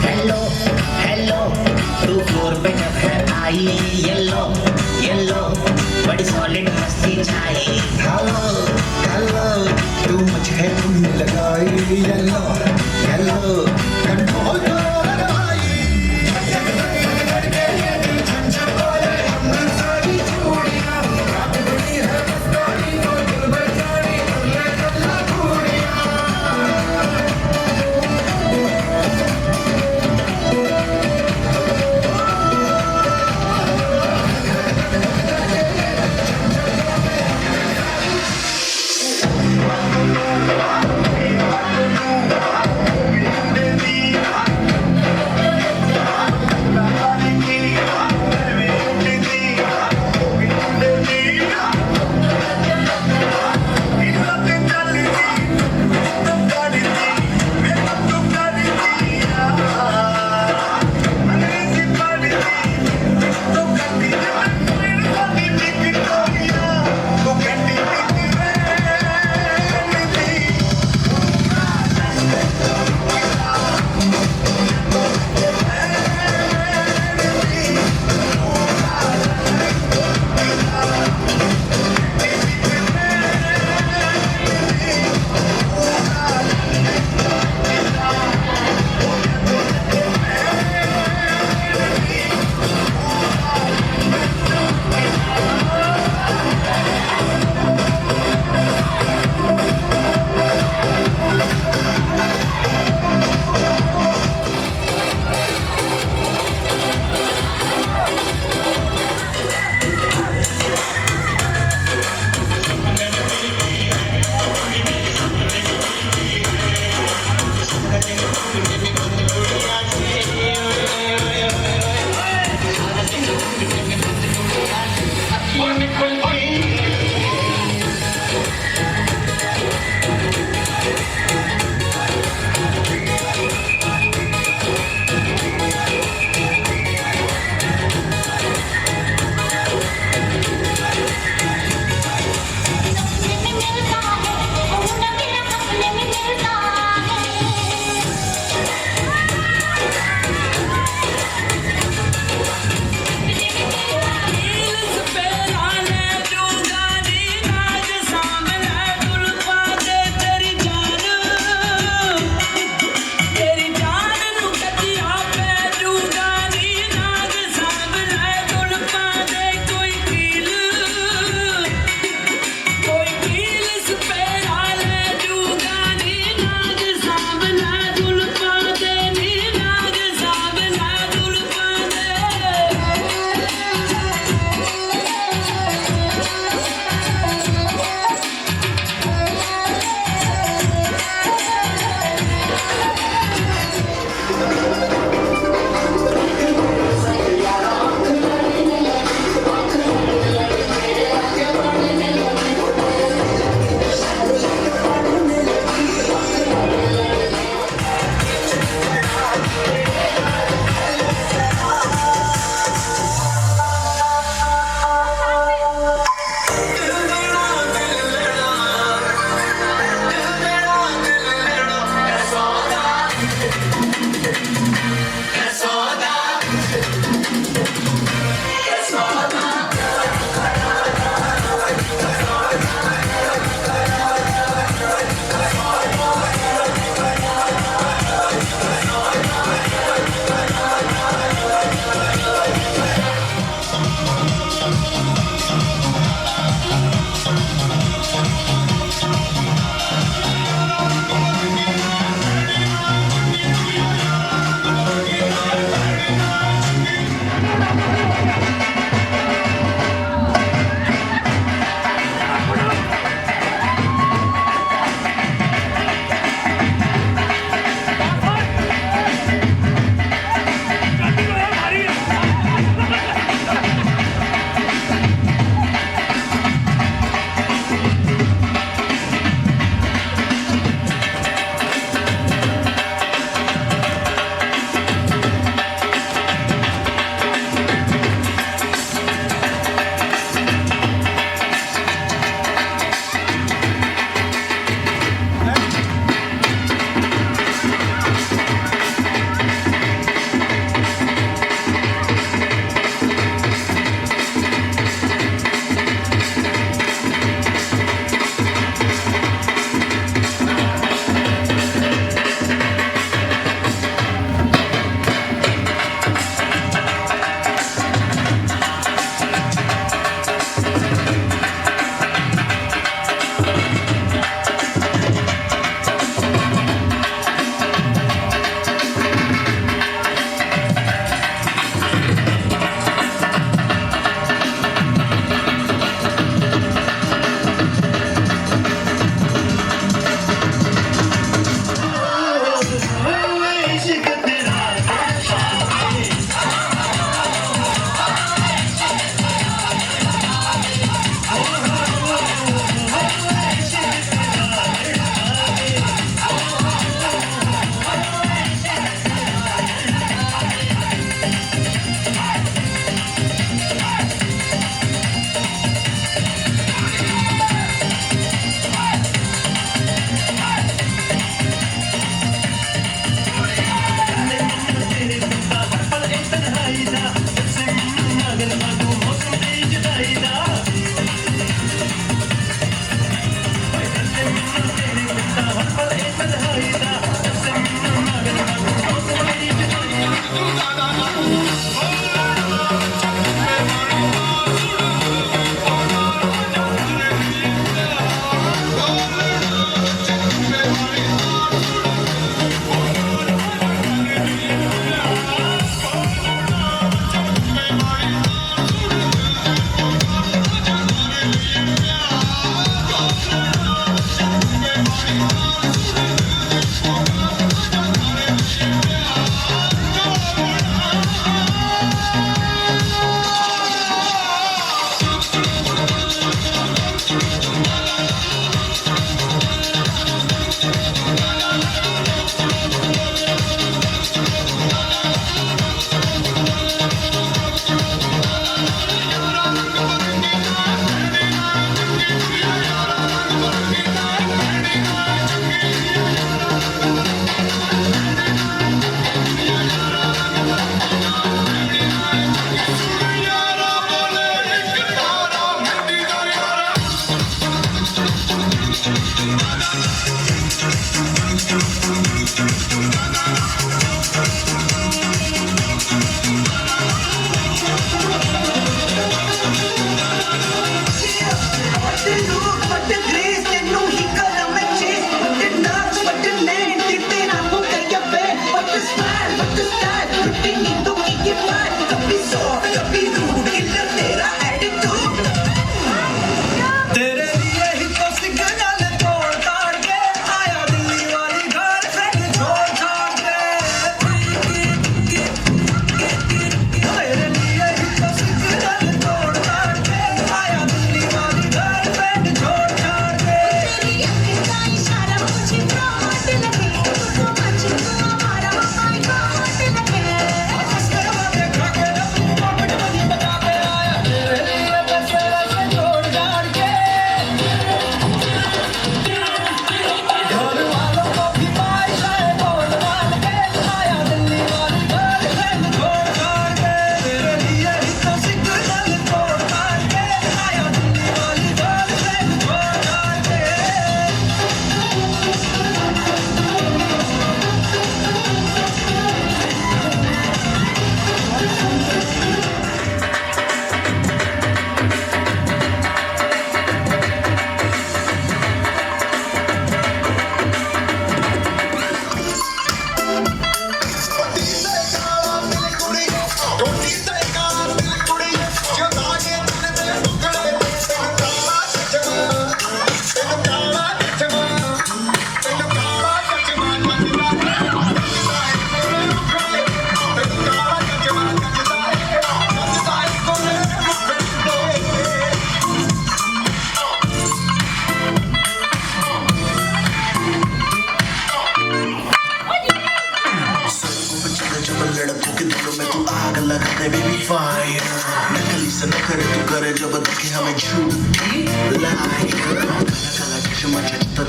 Hello hello तू floor पे जब है आई येलो येलो बड़ी सॉलिड मस्ती छाई हेलो हेलो तू मुझे तुमने लगाई येलो येलो कंट्रोल करो लगाई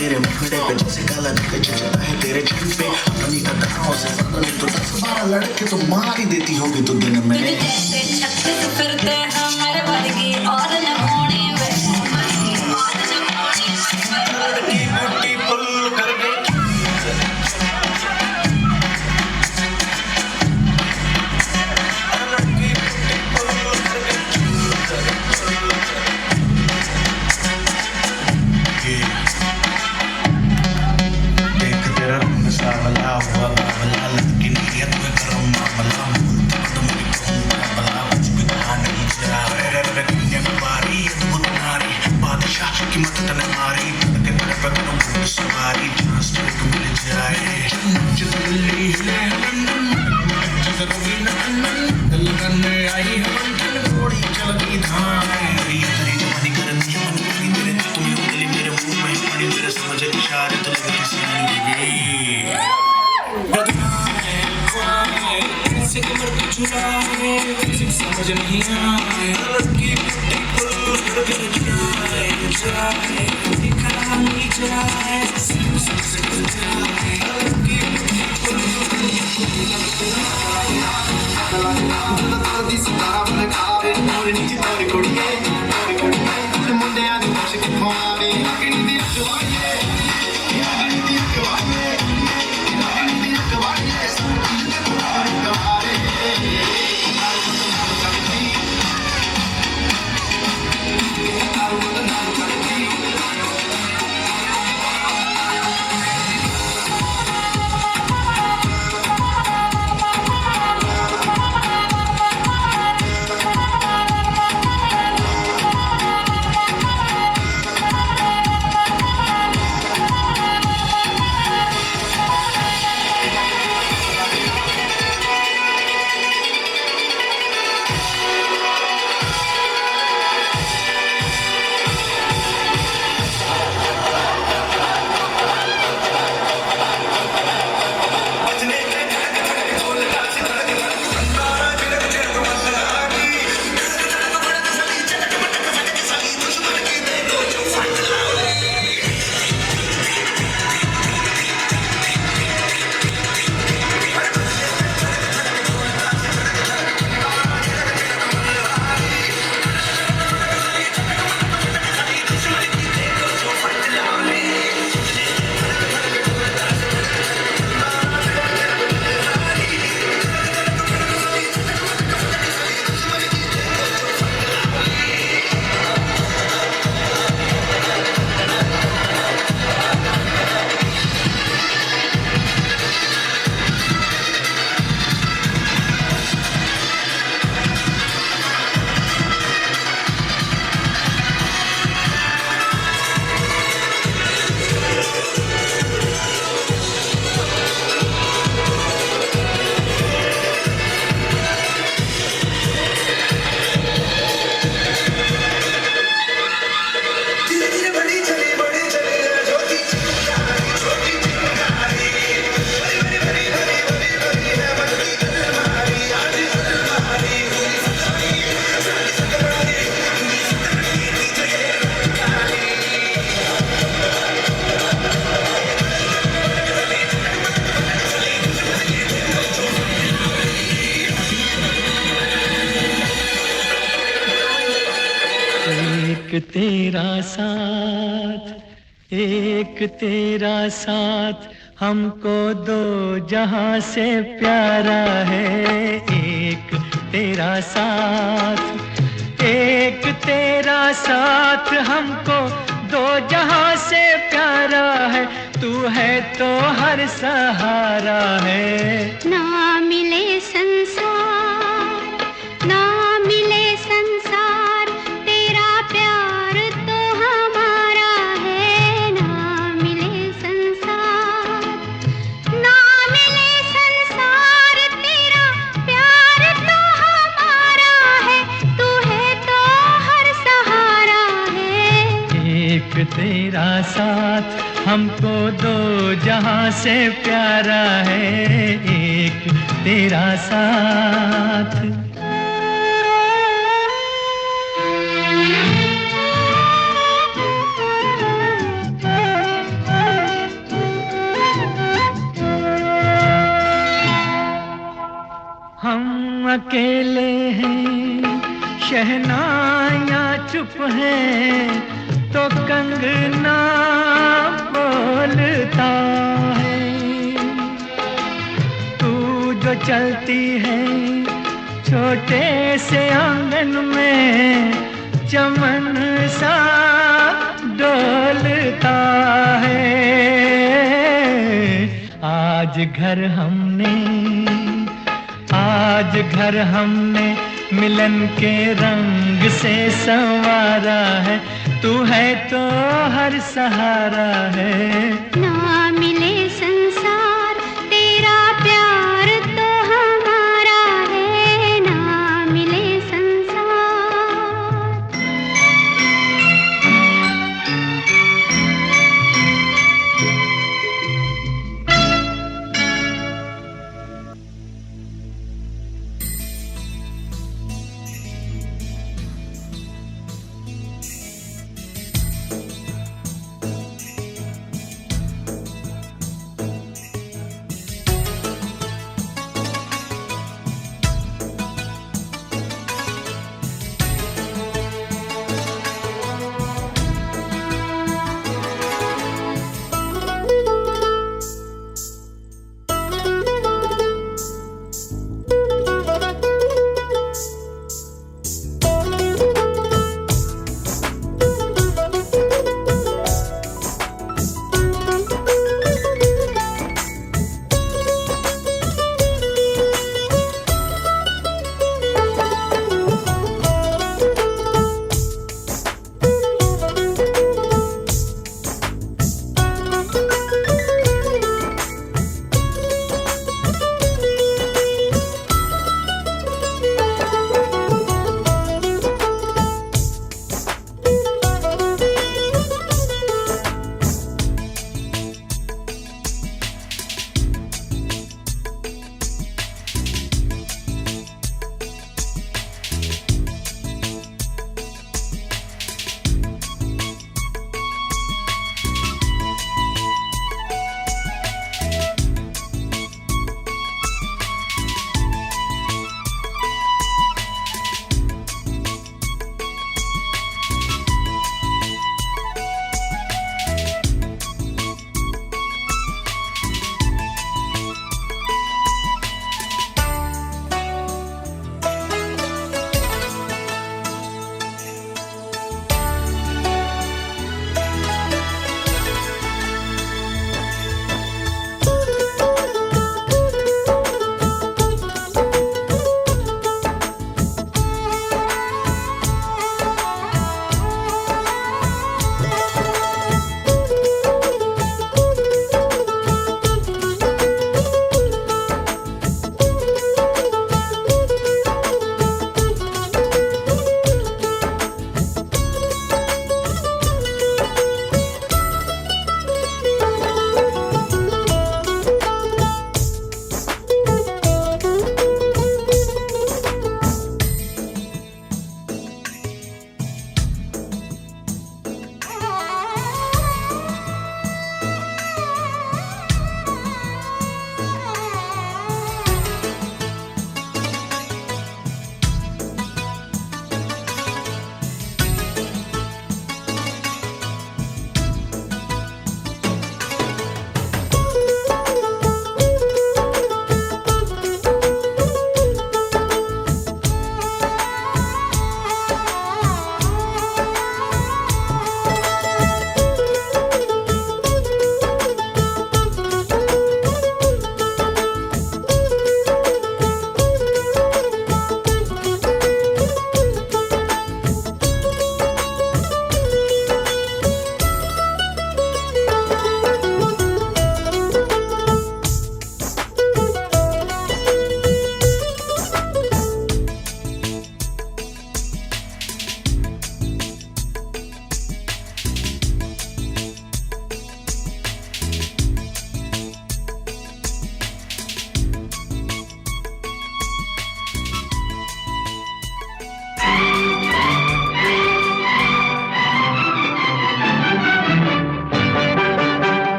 तेरे मुखड़े पे जैसे काला दिल चिपता है तेरे जिन पे अपनी अदाओं से सदन तो 10-12 लड़के तो मार ही देती होगी तो दिन में फिरते हमारे वर्गी और न होने लड़की बूटी पुल कर गई समझ नहीं आए लड़की जाए ਦੀ ਸਿਤਾਰਾ ਬਲਕਾਵੇ ਮੋਰ ਨੀਚੇ ਤੋਰ ਕੁੜੀਏ ਮੁੰਡਿਆਂ ਦੀ ਖੁਸ਼ ਕਿੱਥੋਂ ਆਵੇ ਅਗਣੀ ਦੀ ਅਖਵਾਈਏ ਅਗਣੀ ਦੀ ਅਖਵਾਈਏ ਅਗਣੀ ਦੀ ਅਖਵਾਈਏ ਕਵਾਰੇ एक तेरा साथ हमको दो जहां से प्यारा है। एक तेरा साथ हमको दो जहां से प्यारा है। तू है तो हर सहारा है। ना मिले संसार तेरा प्यार तो हमारा है। ना मिले संसार तेरा प्यार तो हमारा है। तू है तो हर सहारा है। एक तेरा साथ हमको दो जहां से प्यारा है। एक तेरा साथ। हम अकेले हैं, शहनाइयाँ चुप हैं, तो कंगना बोलता है। तू जो चलती है छोटे से आंगन में, चमन सा डोलता है। आज घर हमने मिलन के रंग से संवारा है। तू है तो हर सहारा है। ना मिले संसार तेरा प्यार तो हमारा है। ना मिले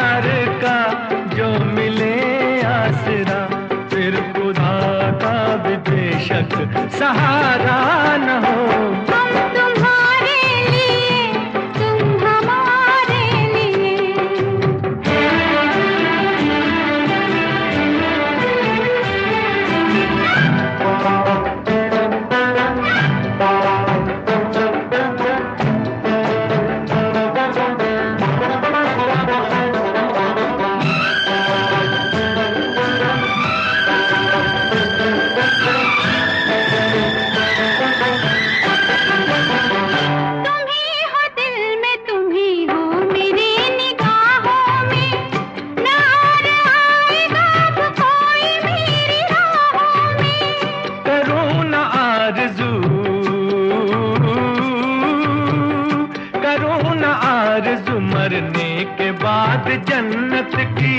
प्यार का जो मिले आसरा, फिर खुदा का भी बेशक सहारा न हो। हम तुम्हारे लिए, तुम हमारे लिए। मरने के बाद जन्नत की,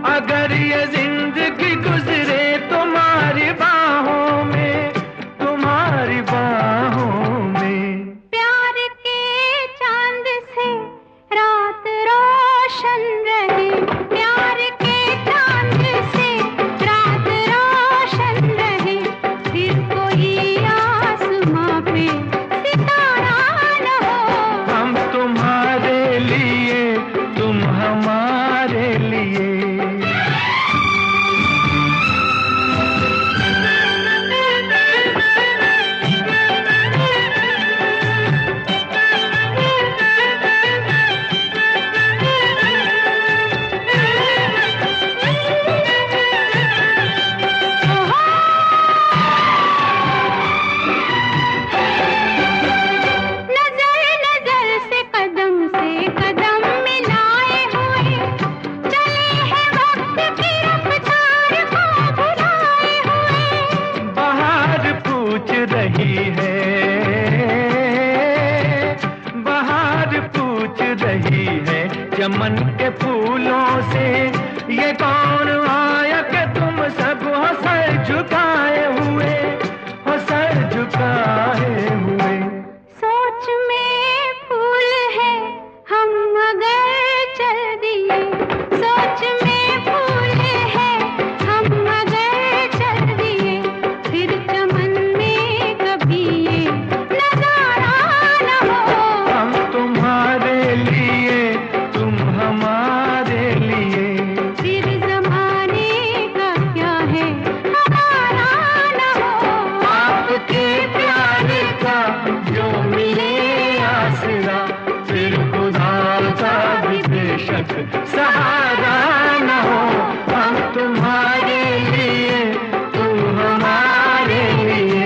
अगर ये जिंदगी गुजरे तुम्हारी बाहों में, तुम्हारी बाहों में। प्यार के चांद से रात रोशन रहे, प्यार के चांद से रात रोशन रहे, फिर कोई आसमां पे सितारा न हो। हम तुम्हारे लिए, तुम हमारे लिए। चमन के फूलों से ये कौन आया कि तुम सब हो सर झुकाए हुए, हो सर झुकाए हुए। सोच में फूल है हम मगर चल दिए, सोच में फूल है हम मगर चल दिए, फिर चमन में कभी ये नजारा न हो। हम तुम्हारे लिए, तुम हमारे लिए, फिर जमाने का क्या है हमारा न हो। आपके प्यार का जो मिले आसरा, फिर खुदा का भी बेशक सहारा न हो। हम तुम्हारे लिए, तुम हमारे लिए,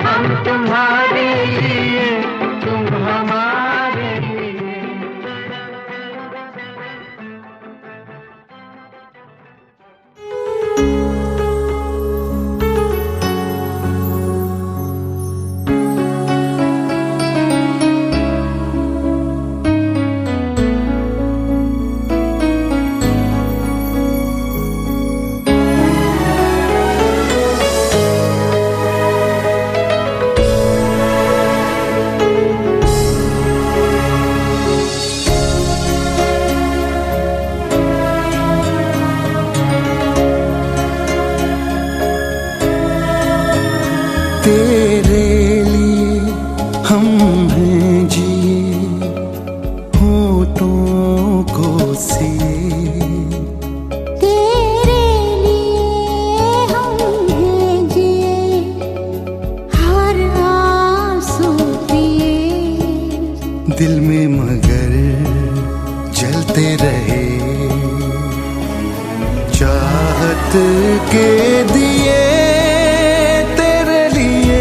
हम तुम्हारे लिए, तुम हमारे लिए। तेरे लिए हम हैं जिए, होठों को सिए। तेरे लिए हम हैं जिए, हर आंसू पिए। दिल में मगर जलते रहे, चाहत के दिए तेरे लिए,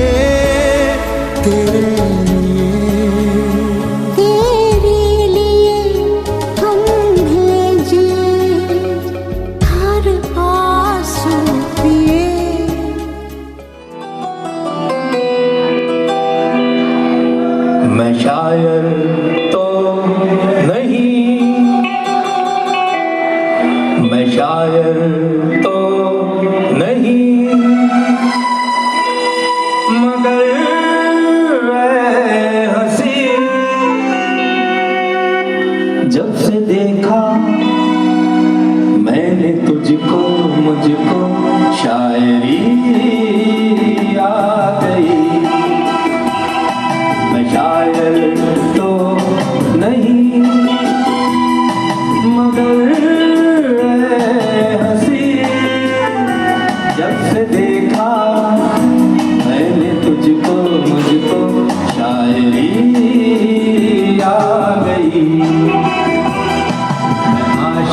तेरे लिए। तेरे लिए हम हैं जिए, हर आंसू पिए। मैं शायर तो नहीं, मैं शायर तो नहीं, मगर ऐ हंसी, जब से देखा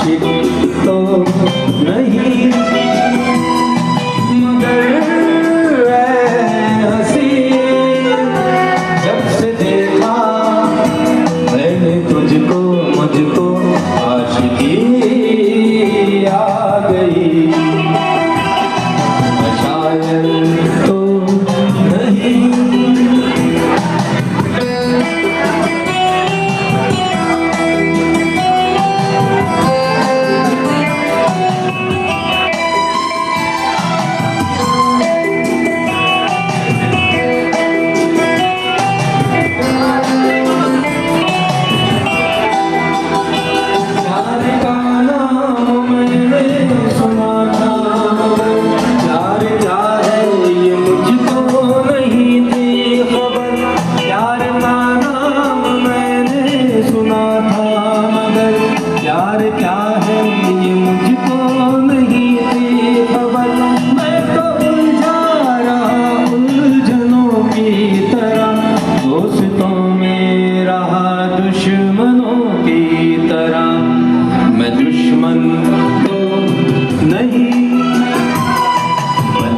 आशिक तो नहीं मगर हंसी जब से देखा मैंने तुझको मुझको आशिकी आ गई शायर तो नहीं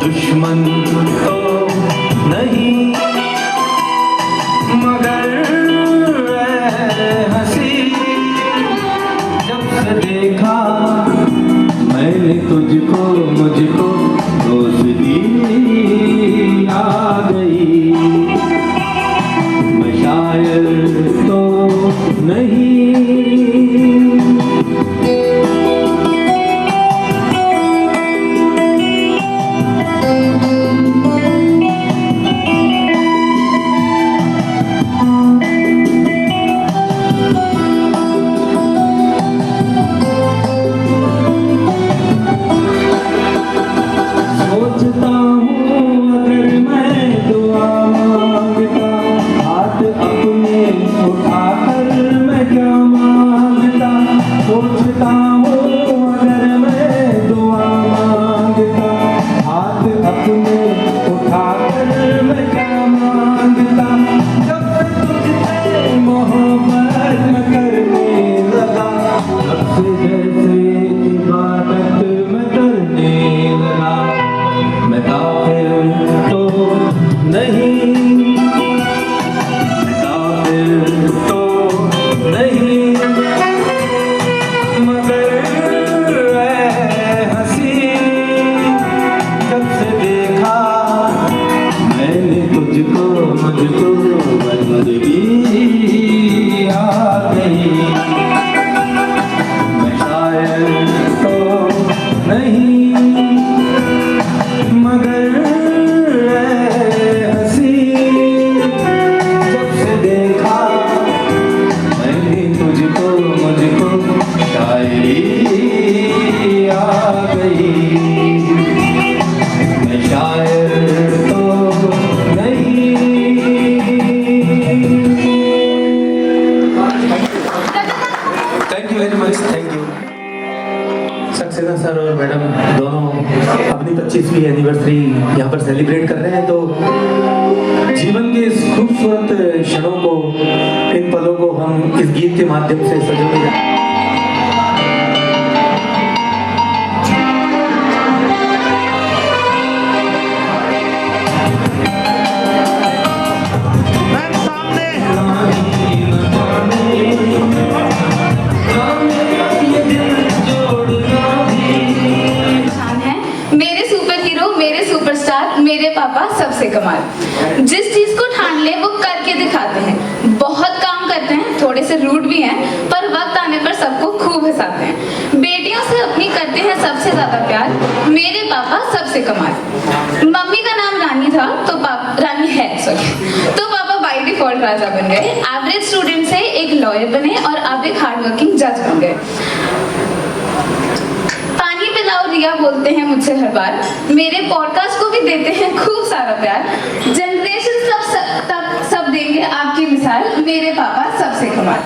दुश्मन तो नहीं मगर हंसी जब से देखा मैंने तुझको मुझको दोस्ती आ गई मैं शायर तो नहीं सर और मैडम दोनों अपनी 25वीं एनिवर्सरी यहाँ पर सेलिब्रेट कर रहे हैं, तो जीवन के इस खूबसूरत क्षणों को, इन पलों को हम इस गीत के माध्यम से सजोगे। मेरे पापा सबसे कमाल, जिस चीज को ठान ले वो करके दिखाते हैं। बहुत काम करते हैं, थोड़े से रूड भी हैं, पर वक्त आने पर सबको खूब हंसाते हैं। बेटियों से अपनी करते हैं सबसे ज्यादा प्यार। मेरे पापा सबसे कमाल। मम्मी का नाम रानी था तो पापा रानी है तो पापा बाय डिफॉल्ट राजा बन गए। एवरेज स्टूडेंट से एक लॉयर बने और अब एक हार्डवर्किंग जज बन गए। रिया बोलते हैं मुझसे हर बार, मेरे पॉडकास्ट को भी देते हैं खूब सारा प्यार। जनरेशन सब देंगे आपकी मिसाल, मेरे पापा सबसे कमाल।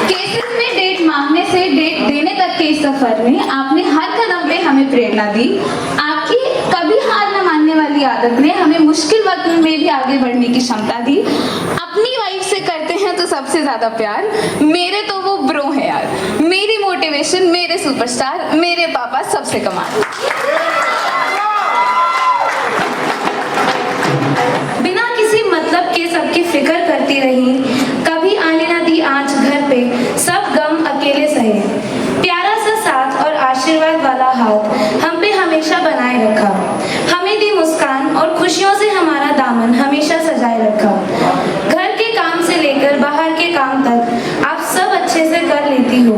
केसेस में डेट मांगने से डेट देने तक के सफर में आपने हर कदम पे हमें प्रेरणा दी। आपकी कभी हार न मानने वाली आदत ने हमें मुश्किल वक्त में भी आगे बढ़ने की क्षमता दी। अपनी वाइफ से करते हैं तो सबसे ज्यादा प्यार, मेरे तो वो ब्रो है यार। मेरी मोटिवेशन, मेरे सुपरस्टार, मेरे पापा सबसे कमाल। बिना किसी मतलब के सबकी फिक्र करती रही, कभी आने ना दी आँच घर पे, सब गम अकेले सहे। प्यारा सा साथ और आशीर्वाद वाला हाथ हम पे हमेशा बनाए रखा, हमें दी मुस्कान और खुशियों से हमारा दामन हमेशा सजाए रखा। घर के काम से लेकर बाहर के काम तक आप सब अच्छे से कर लेती हो,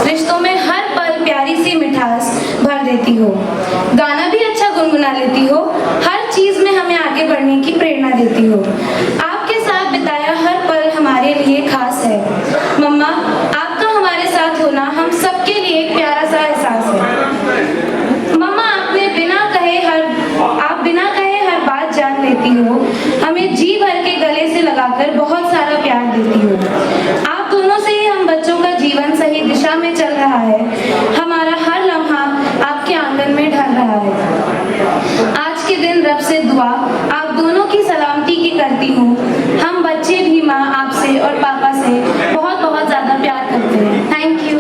रिश्तों में हर पल प्यारी सी मिठास भर देती हो, गाना भी अच्छा गुनगुना लेती हो, हर चीज में हमें आगे बढ़ने की प्रेरणा देती हो। आपके साथ बिताया हर पल हमारे लिए खास है। मम्मा, आपका हमारे साथ होना हम सबके लिए एक प्यारा सा एहसास है। मम्मा, आप बिना कहे हर बात जान लेती हो, हमें जी भर के गले से लगाकर बहुत सारा प्यार देती हो। आप दोनों से ही हम बच्चों का जीवन सही दिशा में चल रहा है, हमारा हर लम्हा आपके आंगन में ढल रहा है। आज के दिन रब से दुआ आप दोनों की सलामती की करती हूँ। हम बच्चे भी माँ आपसे और पापा से बहुत बहुत ज्यादा प्यार करते हैं। Thank you.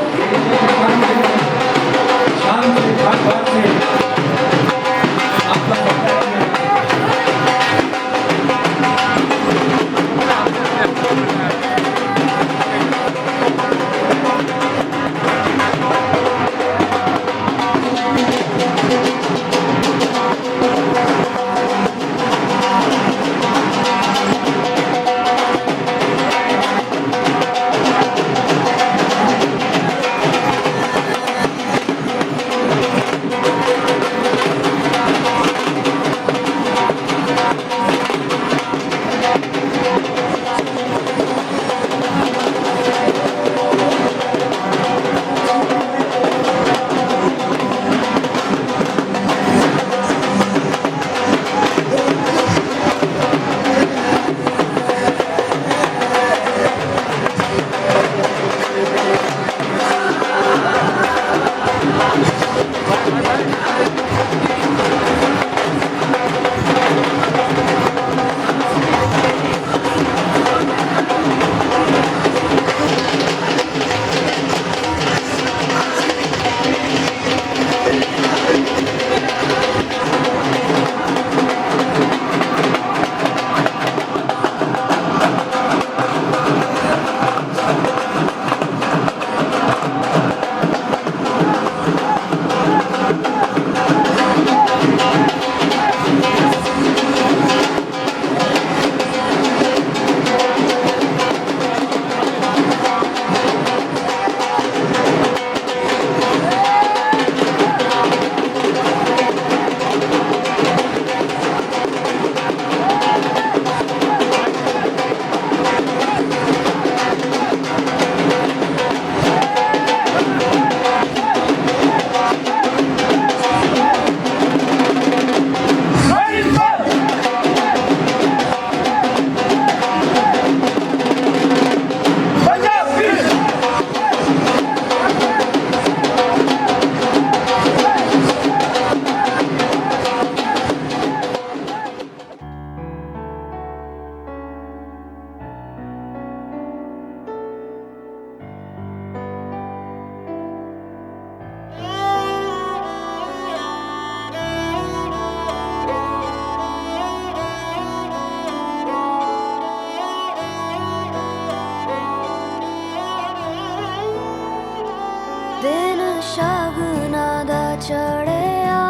दिन शगुना दा चढ़िया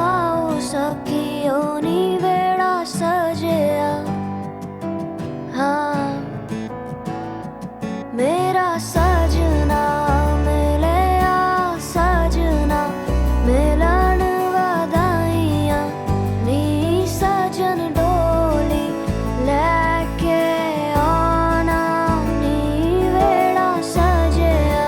आओ सखियो नी वेड़ा सजिया हाँ मेरा सजना मिलिया सजना मिलन वधाइयां नी सजन डोली लेके आना नी वेड़ा सजिया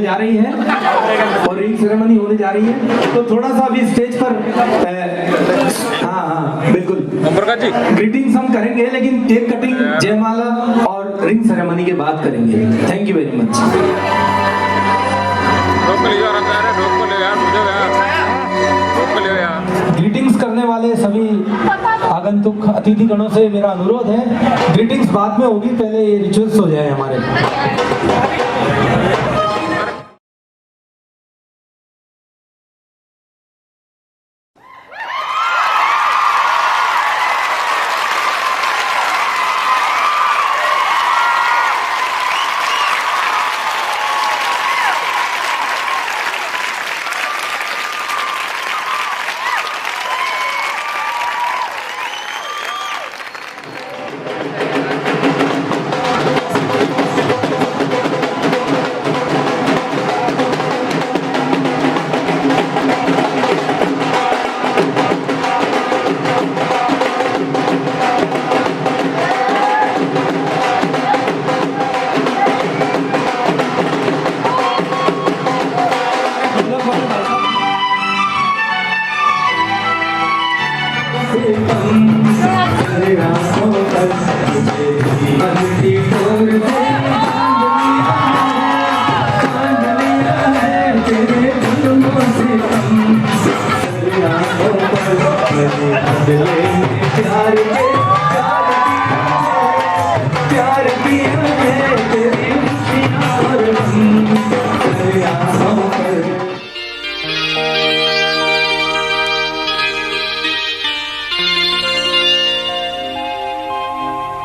जा रही है और रिंग सेरेमनी होने जा रही है, तो थोड़ा सा अभी स्टेज पर हाँ बिल्कुल ग्रीटिंग्स हम करेंगे, लेकिन केक कटिंग, जयमाला और रिंग सेरेमनी के बाद करेंगे। Thank you very much. Greetings करने वाले सभी आगंतुक अतिथि गणों से मेरा अनुरोध है, ग्रीटिंग्स बाद में होगी, पहले ये रिचुअल्स हो जाए हमारे।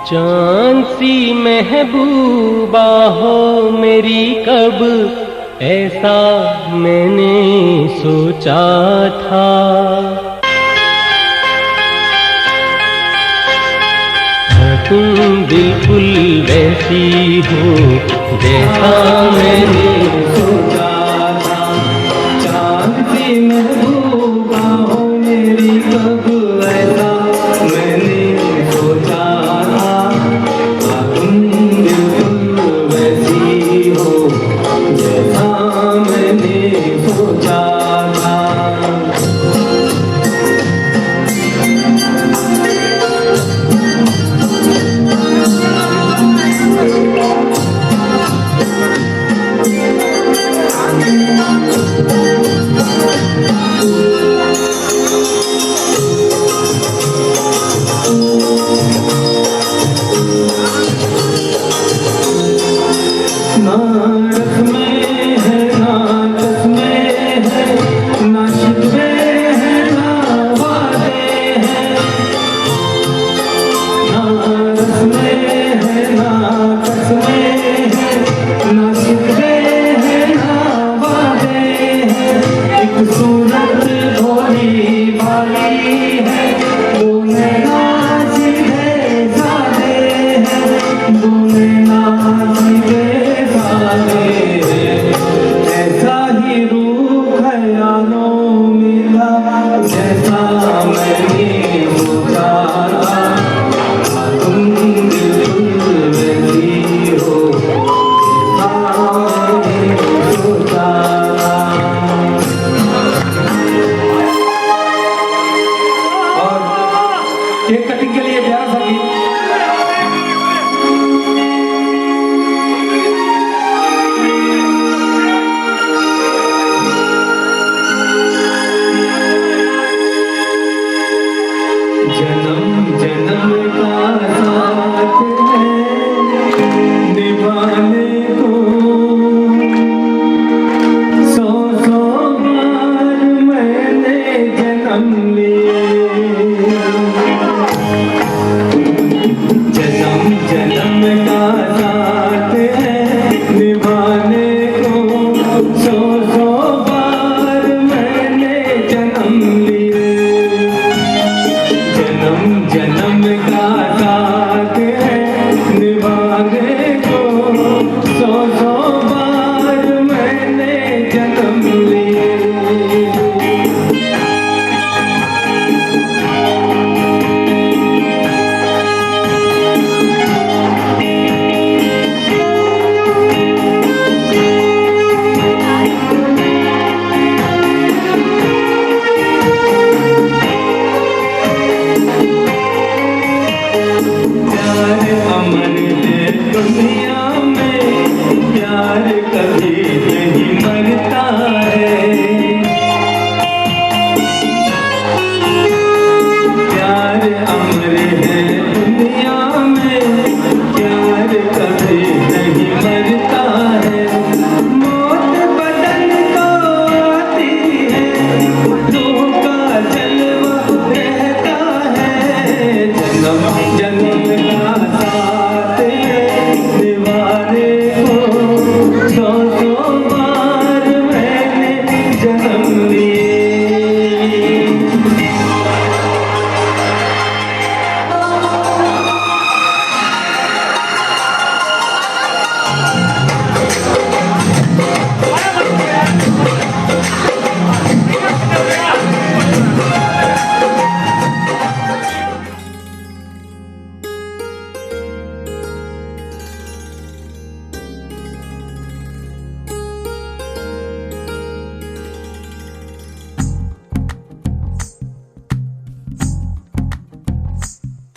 चांद सी महबूबा हो मेरी, कब ऐसा मैंने सोचा था। तुम बिल्कुल वैसी हो जैसा मैंने सोचा था। चांद सी महबूबा हो मेरी, कब ऐसा मैंने सोचा था। तुम बिल्कुल वैसी हो जैसा मैंने सोचा था।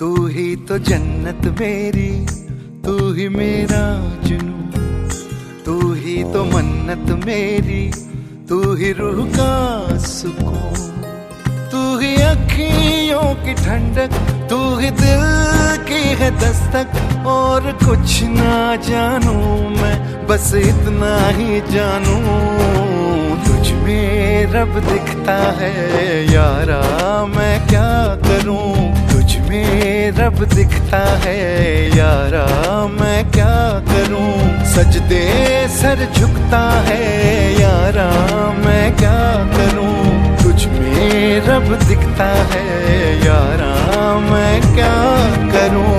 तू ही तो जन्नत मेरी, तू ही मेरा जुनून, तू ही तो मन्नत मेरी, तू ही रूह का सुकून, तू ही अखियों की ठंडक, तू ही दिल की है दस्तक। और कुछ ना जानू मैं, बस इतना ही जानू, तुझ में रब दिखता है यारा, मैं क्या करूं। तुझ में रब दिखता है यारा, मैं क्या करूं। सजदे सर झुकता है यारा, मैं क्या करूं। तुझ में रब दिखता है यारा, मैं क्या करूं।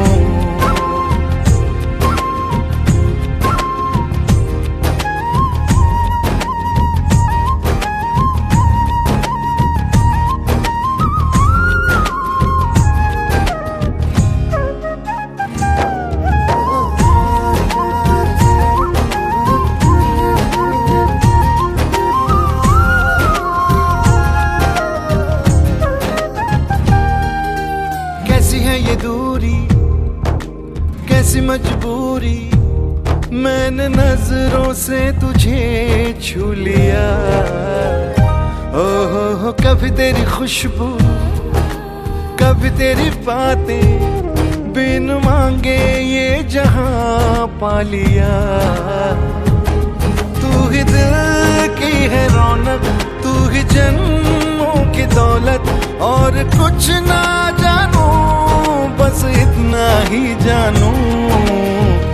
कैसी मजबूरी, मैंने नजरों से तुझे छू लिया। ओहो कभी तेरी खुशबू, कभी तेरी बातें, बिन मांगे ये जहां पा लिया। तू ही दिल की है रौनक, तू ही जन्मों की दौलत। और कुछ ना जानू, बस इतना ही जानू,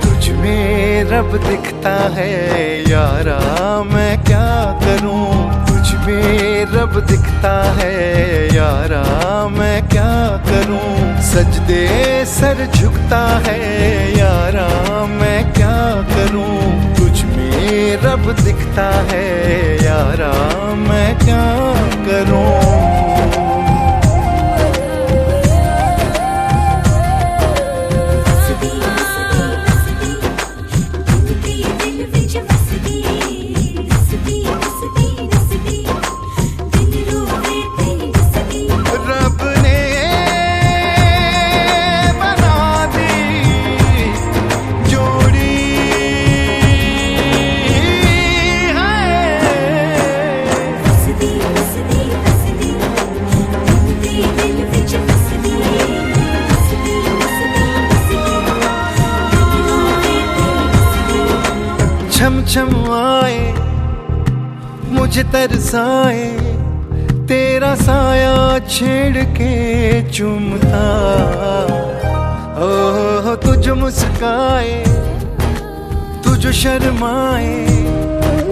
तुझ में रब दिखता है यारा, मैं क्या करूं। तुझ में रब दिखता है यारा, मैं क्या करूं। सजदे सर झुकता है यारा, मैं क्या करूं। तुझ में रब दिखता है यारा, मैं क्या करूं। छम छम आए मुझे तरसाए, तेरा साया छेड़ के चूमता। ओह तुझ मुस्काए, तुझ शर्माए,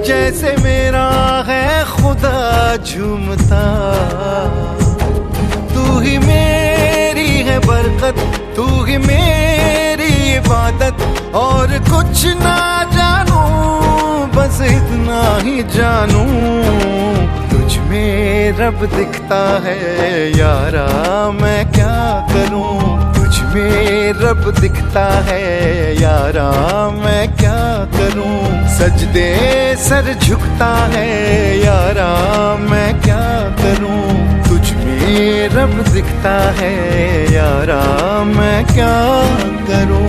जैसे मेरा है खुदा झूमता। तू ही मेरी है बरकत, तू ही मेरी इबादत। और कुछ ना जानू, बस इतना ही जानू, तुझ में रब दिखता है यारा, मैं क्या करूं। तुझ में रब दिखता है यारा, मैं क्या करूं। सजदे सर झुकता है यारा, मैं क्या करूं। तुझ में रब दिखता है यारा, मैं क्या करूं।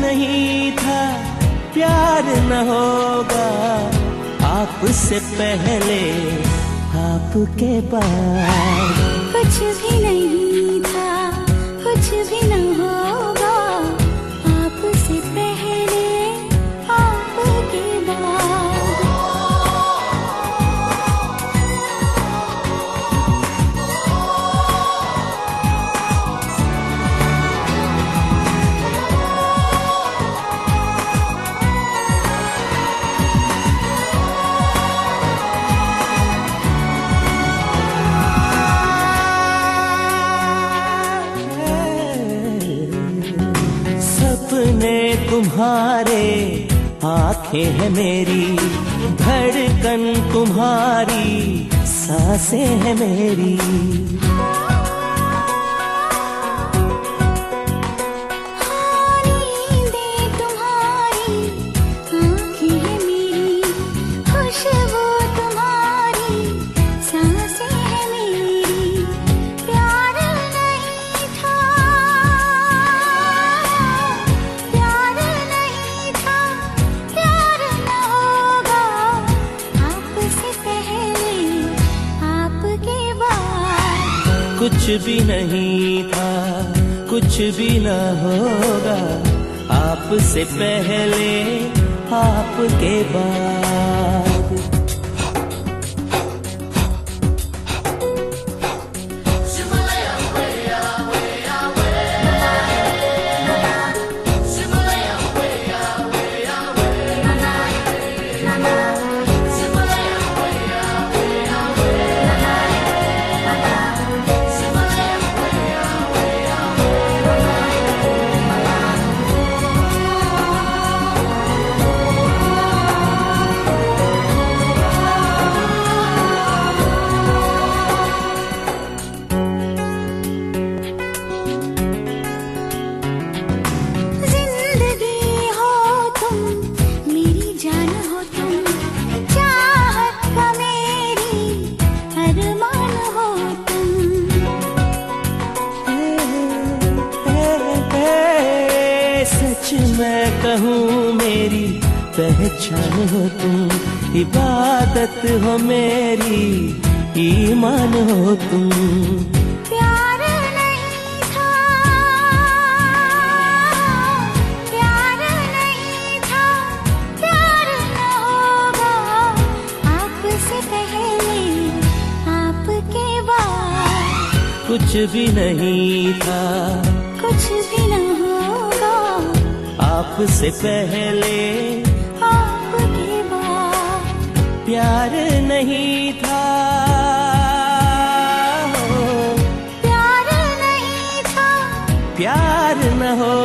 नहीं था प्यार न होगा आपसे पहले आपके बाद। कुछ भी नहीं था कुछ भी न होगा आपसे पहले आपके बाद। सपने तुम्हारे आंखें हैं मेरी, धड़कन तुम्हारी सांसें हैं मेरी। नींदें तुम्हारी आँखें हैं मेरी, खुशबू तुम्हारी सांसें हैं मेरी। प्यार नहीं था प्यार नहीं था प्यार न होगा आपसे पहले आपके बाद। कुछ भी नहीं था कुछ भी न होगा आपसे पहले आपके बाद। जिंदगी हो तुम मेरी जान हो तुम, चाहत का मेरी अरमान हो तुम। सच मैं कहूँ मेरी पहचान हो तुम, इबादत हो मेरी ईमान हो तुम। प्यार नहीं था प्यार नहीं था प्यार न होगा आपसे पहले आपके बाद। कुछ भी नहीं था कुछ भी न होगा आपसे पहले आपके बाद। प्यार नहीं था प्यार नहीं था प्यार न हो